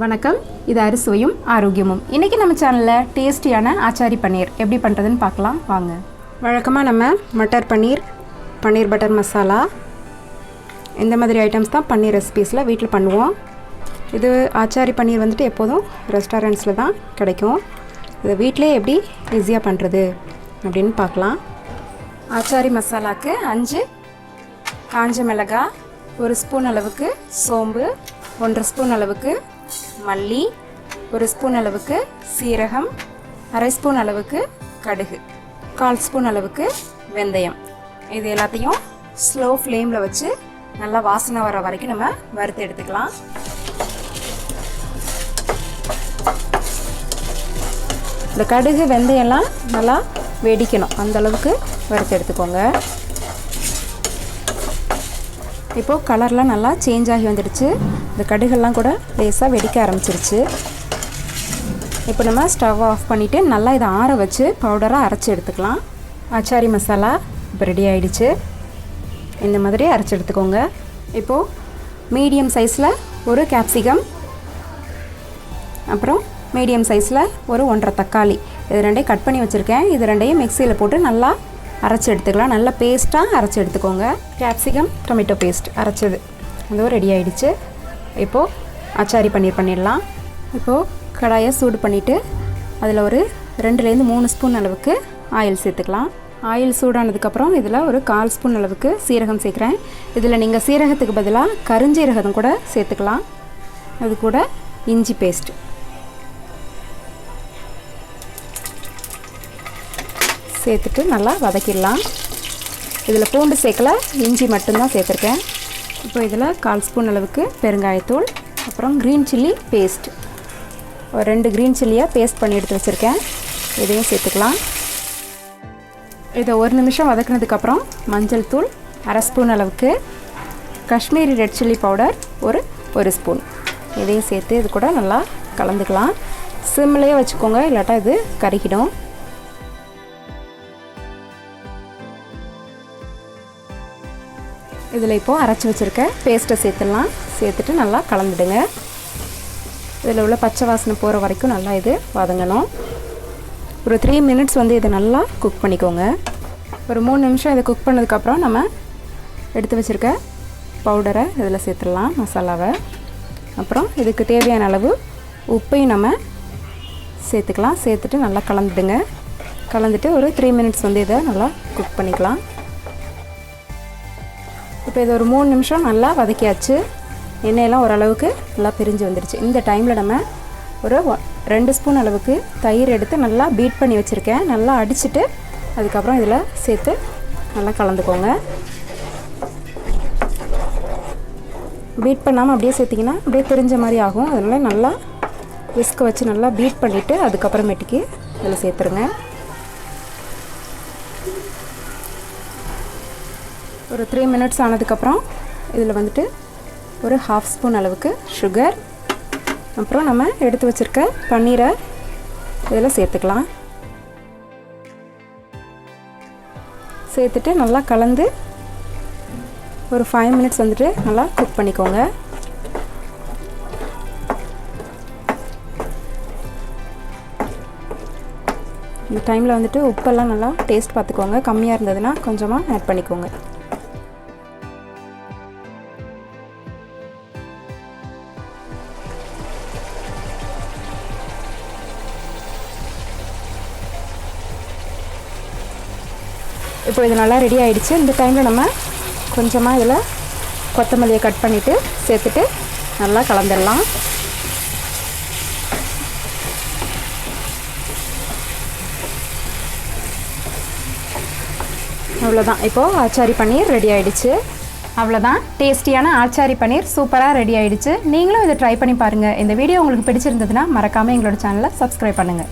வணக்கம், இது அறுசுவையும் ஆரோக்கியமும். இன்றைக்கி நம்ம சேனலில் டேஸ்டியான ஆச்சாரி பன்னீர் எப்படி பண்ணுறதுன்னு பார்க்கலாம் வாங்க. வழக்கமாக நம்ம மட்டர் பன்னீர், பன்னீர் பட்டர் மசாலா இந்த மாதிரி ஐட்டம்ஸ் தான் பன்னீர் ரெசிபீஸில் வீட்டில் பண்ணுவோம். இது ஆச்சாரி பன்னீர் வந்துட்டு எப்போதும் ரெஸ்டாரண்ட்ஸில் தான் கிடைக்கும். இது வீட்டிலே எப்படி ஈஸியாக பண்ணுறது அப்படின்னு பார்க்கலாம். ஆச்சாரி மசாலாவுக்கு 5 காஞ்ச மிளகாய், 1 ஸ்பூன் அளவுக்கு சோம்பு, 1.5 ஸ்பூன் அளவுக்கு மல்லி, 1 ஸ்பூன் அளவுக்கு சீரகம், 1/2 ஸ்பூன் அளவுக்கு கடுகு, 1/4 ஸ்பூன் அளவுக்கு வெந்தயம். இது எல்லாத்தையும் ஸ்லோ ஃப்ளேமில் வச்சு நல்லா வாசனை வர வரைக்கும் நம்ம வறுத்து எடுத்துக்கலாம். இந்த கடுகு வெந்தயம்லாம் நல்லா வெடிக்கணும், அந்தளவுக்கு வறுத்து எடுத்துக்கோங்க. இப்போது கலர்லாம் நல்லா சேஞ்ச் ஆகி வந்துடுச்சு. இந்த கடுகெல்லாம் கூட லேசாக வெடிக்க ஆரம்பிச்சிருச்சு. இப்போ நம்ம ஸ்டவ் ஆஃப் பண்ணிவிட்டு நல்லா இதை ஆற வச்சு பவுடராக அரைச்சி எடுத்துக்கலாம். ஆச்சாரி மசாலா இப்போ ரெடி ஆகிடுச்சு. இந்த மாதிரி அரைச்சி எடுத்துக்கோங்க. இப்போது மீடியம் சைஸில் ஒரு கேப்சிகம், அப்புறம் மீடியம் சைஸில் ஒரு 1.5 தக்காளி, இது ரெண்டையும் கட் பண்ணி வச்சுருக்கேன். இது ரெண்டையும் மிக்சியில் போட்டு நல்லா அரைச்சி எடுத்துக்கலாம். நல்லா பேஸ்ட்டாக அரைச்சி எடுத்துக்கோங்க. கேப்சிகம் டொமேட்டோ பேஸ்ட் அரைச்சது அதுவும் ரெடி ஆகிடுச்சு. இப்போது ஆச்சாரி பன்னீர் பண்ணிடலாம். இப்போது கடாயை சூடு பண்ணிவிட்டு அதில் ஒரு 2-3 ஸ்பூன் அளவுக்கு ஆயில் சேர்த்துக்கலாம். ஆயில் சூடானதுக்கப்புறம் இதில் ஒரு 1/4 ஸ்பூன் அளவுக்கு சீரகம் சேர்க்குறேன். இதில் நீங்கள் சீரகத்துக்கு பதிலாக கருஞ்சீரகம் கூட சேர்த்துக்கலாம். அது கூட இஞ்சி பேஸ்ட் சேர்த்துட்டு நல்லா வதக்கிடலாம். இதில் பூண்டு சேர்க்கல, இஞ்சி மட்டும்தான் சேர்த்துருக்கேன். இப்போ இதில் 1/4 ஸ்பூன் அளவுக்கு பெருங்காயத்தூள், அப்புறம் க்ரீன் சில்லி பேஸ்ட், ஒரு 2 க்ரீன் சில்லியை பேஸ்ட் பண்ணி எடுத்து வச்சுருக்கேன். இதையும் சேர்த்துக்கலாம். இதை 1 நிமிஷம் வதக்கினதுக்கப்புறம் மஞ்சள் தூள் 1/2 ஸ்பூன் அளவுக்கு, காஷ்மீரி ரெட் சில்லி பவுடர் ஒரு ஸ்பூன், இதையும் சேர்த்து இது கூட நல்லா கலந்துக்கலாம். சிம்லேயே வச்சுக்கோங்க, இல்லாட்டா இது கருகிடும். இதில் இப்போது அரைச்சி வச்சுருக்க பேஸ்ட்டை சேர்த்துடலாம். சேர்த்துட்டு நல்லா கலந்துடுங்க. இதில் உள்ள பச்சை வாசனை போகிற வரைக்கும் நல்லா இது வதங்கணும். ஒரு 3 மினிட்ஸ் இதை நல்லா குக் பண்ணிக்கோங்க. ஒரு 3 நிமிஷம் இதை குக் பண்ணதுக்கப்புறம் நம்ம எடுத்து வச்சுருக்க பவுடரை இதில் சேர்த்துடலாம், மசாலாவை. அப்புறம் இதுக்கு தேவையான அளவு உப்பையும் நம்ம சேர்த்துக்கலாம். சேர்த்துட்டு நல்லா கலந்துடுங்க. கலந்துட்டு ஒரு 3 மினிட்ஸ் இதை நல்லா குக் பண்ணிக்கலாம். இப்போ இது ஒரு 3 நிமிஷம் நல்லா வதக்கியாச்சு. எண்ணெயெல்லாம் ஓரளவுக்கு நல்லா பிரிஞ்சு வந்துடுச்சு. இந்த டைமில் நம்ம ஒரு 2 ஸ்பூன் அளவுக்கு தயிர் எடுத்து நல்லா பீட் பண்ணி வச்சுருக்கேன். நல்லா அடிச்சுட்டு அதுக்கப்புறம் இதில் சேர்த்து நல்லா கலந்துக்கோங்க. பீட் பண்ணாமல் அப்படியே சேர்த்திங்கன்னா அப்படியே தெரிஞ்ச மாதிரி ஆகும். அதனால் நல்லா விஸ்க் வச்சு நல்லா பீட் பண்ணிவிட்டு அதுக்கப்புறமேட்டுக்கு இதில் சேர்த்துருங்க. ஒரு 3 மினிட்ஸ் ஆனதுக்கப்புறம் இதில் ஒரு 1/2 ஸ்பூன் அளவுக்கு சுகர், அப்புறம் நம்ம எடுத்து வச்சுருக்க பன்னீரை இதில் சேர்த்துக்கலாம். சேர்த்துட்டு நல்லா கலந்து ஒரு 5 மினிட்ஸ் நல்லா குக் பண்ணிக்கோங்க. இந்த டைமில் உப்பெல்லாம் நல்லா டேஸ்ட் பார்த்துக்கோங்க. கம்மியாக இருந்ததுன்னா கொஞ்சமாக ஆட் பண்ணிக்கோங்க. இப்போ இது நல்லா ரெடி ஆகிடுச்சு. இந்த டைமில் நம்ம கொஞ்சமாக இதில் கொத்தமல்லியை கட் பண்ணிவிட்டு சேர்த்துட்டு நல்லா கலந்துடலாம். அவ்வளோதான், இப்போது ஆச்சாரி பன்னீர் ரெடி ஆகிடுச்சு. அவ்வளோதான், டேஸ்டியான ஆச்சாரி பன்னீர் சூப்பராக ரெடி ஆகிடுச்சு. நீங்களும் இதை ட்ரை பண்ணி பாருங்கள். இந்த வீடியோ உங்களுக்கு பிடிச்சிருந்ததுன்னா மறக்காமல் எங்களோட சேனலை சப்ஸ்கிரைப் பண்ணுங்கள்.